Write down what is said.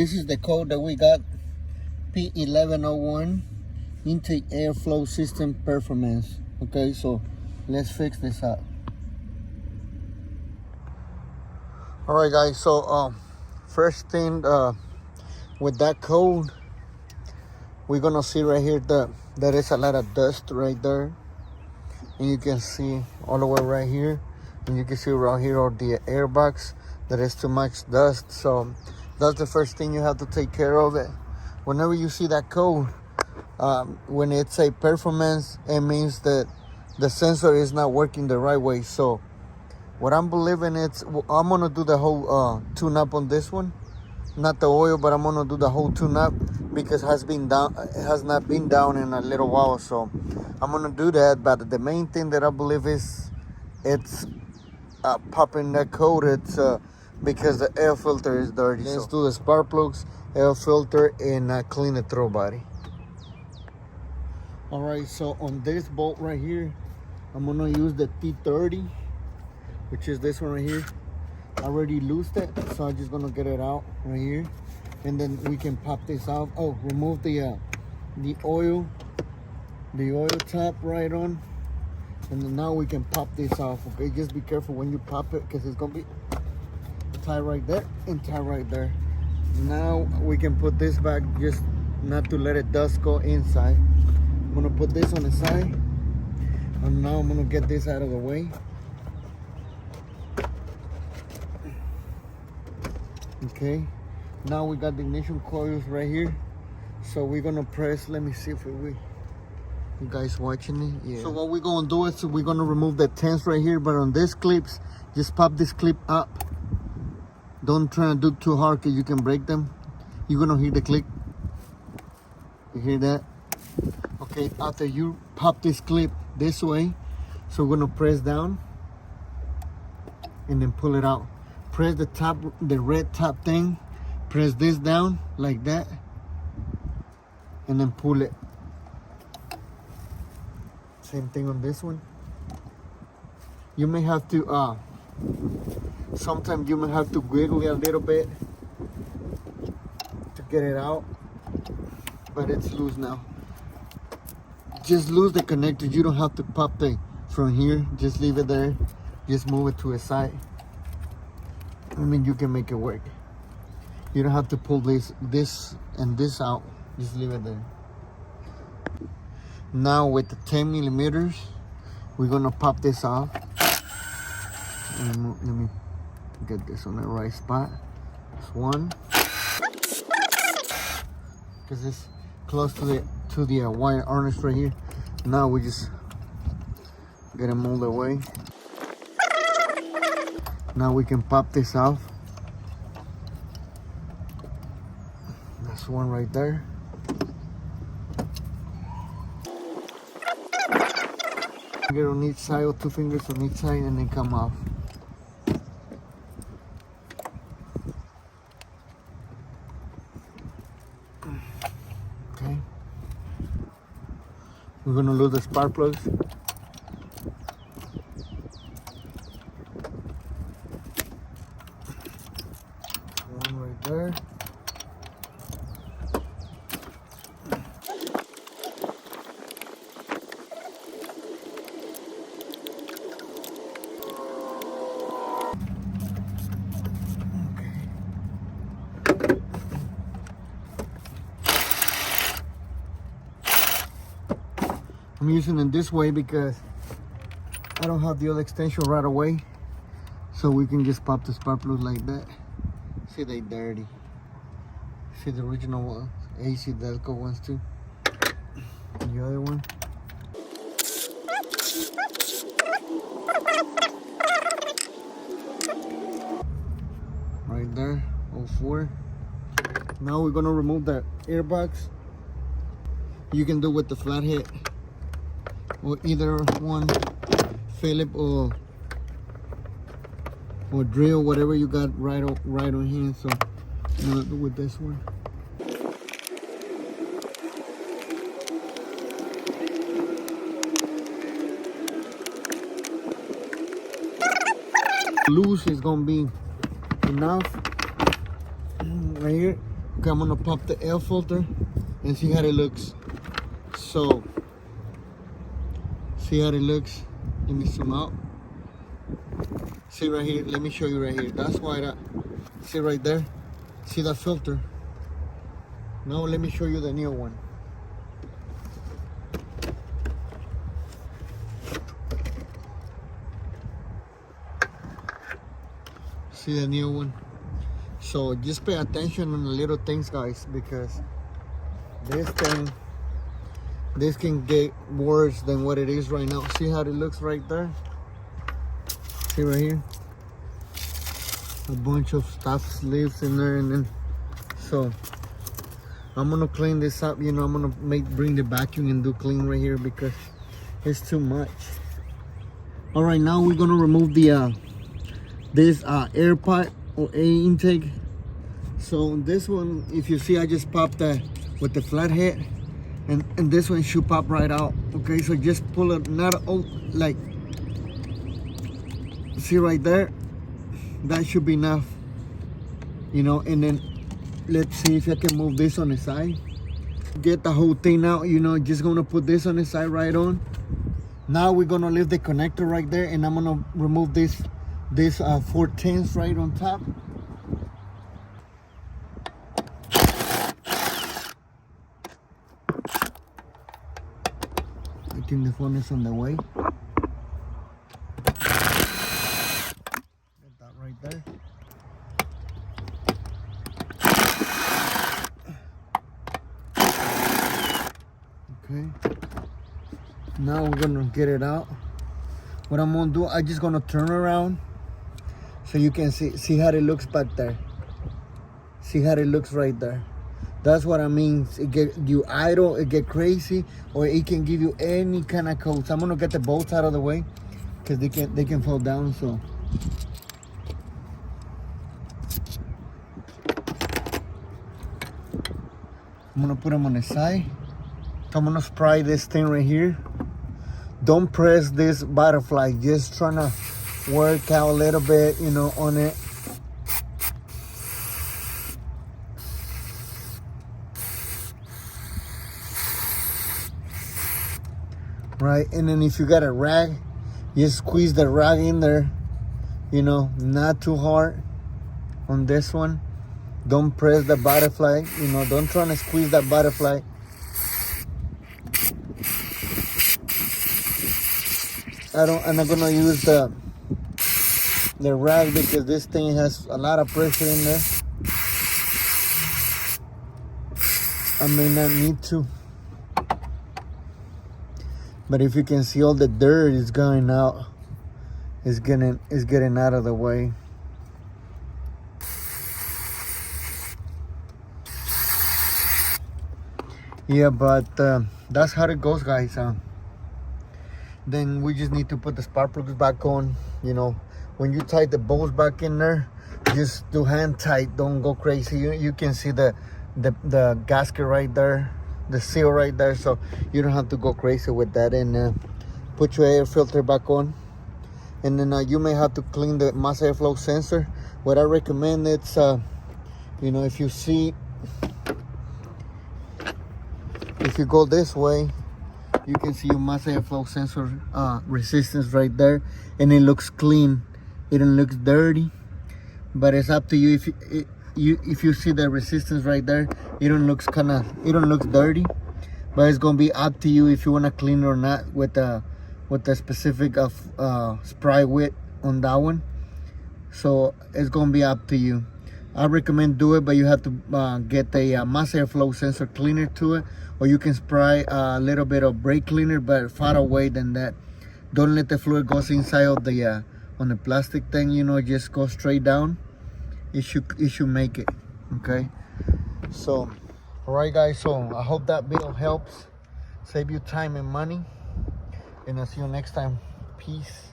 this is the code that we got, p1101 intake airflow system performance. Okay, so let's fix this up. All right, guys, so first thing, with that code, we're gonna see right here that there is a lot of dust right there, and you can see all the way right here, and you can see right here all the airbags. There is too much dust, so that's the first thing you have to take care of. It whenever you see that code, when it's a performance, it means that the sensor is not working the right way. So what I'm believing, I'm gonna do the whole tune-up on this one, not the oil, but I'm gonna do the whole tune-up because it has not been down in a little while. So I'm gonna do that. But the main thing that I believe is it's popping that code. It's because the air filter is dirty. Let's do the spark plugs, air filter, and clean the throw body. All right, so on this bolt right here, I'm gonna use the T30, which is this one right here. I already loosed it, so I'm just gonna get it out right here, and then we can pop this off. Oh, remove the oil top right on, and then now we can pop this off. Okay, just be careful when you pop it because it's gonna be tie right there and tie right there. Now we can put this back, just not to let it dust go inside. I'm gonna put this on the side, and now I'm gonna get this out of the way. Okay, now we got the ignition coils right here, so we're gonna press. Let me see if you guys watching it. Yeah. So what we're gonna do is we're gonna remove the tense right here, but on these clips, just pop this clip up. Don't try to do too hard because you can break them. You're gonna hear the click. You hear that? Okay, after you pop this clip this way, so we're gonna press down and then pull it out. Press the top, the red top thing, press this down like that, and then pull it. Same thing on this one. You may have to sometimes you may have to wiggle it a little bit to get it out, but it's loose now. Just lose the connector. You don't have to pop it from here. Just leave it there. Just move it to a side. I mean, you can make it work. You don't have to pull this and this out. Just leave it there. Now with the 10 millimeters, we're gonna pop this off. Let me get this on the right spot. That's one. Because it's close to the wire harness right here. Now we just get them all the way. Now we can pop this off. That's one right there. Get on each side, or 2 fingers on each side, and then come off. Okay. We're gonna lose the spark plugs. One right there. I'm using it this way because I don't have the other extension right away, so we can just pop the spark plug like that. See, they dirty. See the original ones, AC Delco ones too. And the other one. Right there, 04. Now we're gonna remove the airbox. You can do with the flathead, or either one, Philip or drill, whatever you got right on hand. So I'm gonna do with this one. Loose is gonna be enough right here. Okay, I'm gonna pop the air filter and see how it looks. So, see how it looks. Let me zoom out. See right here, let me show you right here. That's why that, see right there? See that filter? Now let me show you the new one. See the new one? So just pay attention on the little things, guys, because this can get worse than what it is right now. See how it looks right there? See right here? A bunch of stuff lives in there, and then so I'm gonna clean this up. You know, I'm gonna bring the vacuum and do clean right here because it's too much. All right, now we're gonna remove the this air pipe or air intake. So this one, if you see, I just popped that with the flathead, and this one should pop right out. Okay, so just pull it, not like, see right there, that should be enough, you know. And then let's see if I can move this on the side, get the whole thing out, you know. Just gonna put this on the side right on. Now we're gonna leave the connector right there, and I'm gonna remove this 410s right on top. I think the phone is on the way. Get that right there. Okay. Now we're gonna get it out. What I'm gonna do, I'm just gonna turn around so you can see how it looks back there. See how it looks right there. That's what I mean. It get you idle, it get crazy, or it can give you any kind of codes. I'm gonna get the bolts out of the way because they can fall down. So I'm gonna put them on the side. I'm gonna spray this thing right here. Don't press this butterfly. Just trying to work out a little bit, you know, on it. Right, and then if you got a rag, just squeeze the rag in there, you know, not too hard on this one. Don't press the butterfly, you know, don't try to squeeze that butterfly. I'm not gonna use the rag because this thing has a lot of pressure in there. I may not need to. But if you can see, all the dirt is going out. It's getting out of the way. Yeah, but that's how it goes, guys. Then we just need to put the spark plugs back on. You know, when you tie the bolts back in there, just do hand tight. Don't go crazy. You can see the gasket right there, the seal right there, so you don't have to go crazy with that. And put your air filter back on, and then you may have to clean the mass airflow sensor. What I recommend, it's you know, if you go this way, you can see your mass airflow sensor resistance right there, and it looks clean. It don't look dirty, but it's up to you. If you see the resistance right there, it don't look dirty, but it's gonna be up to you if you wanna clean it or not with the specific spray width on that one. So it's gonna be up to you. I recommend do it, but you have to get a mass airflow sensor cleaner to it, or you can spray a little bit of brake cleaner, but far away than that. Don't let the fluid go inside of the on the plastic thing. You know, just go straight down. It should make it. Okay. So, all right, guys. So I hope that video helps, save you time and money, and I'll see you next time. Peace.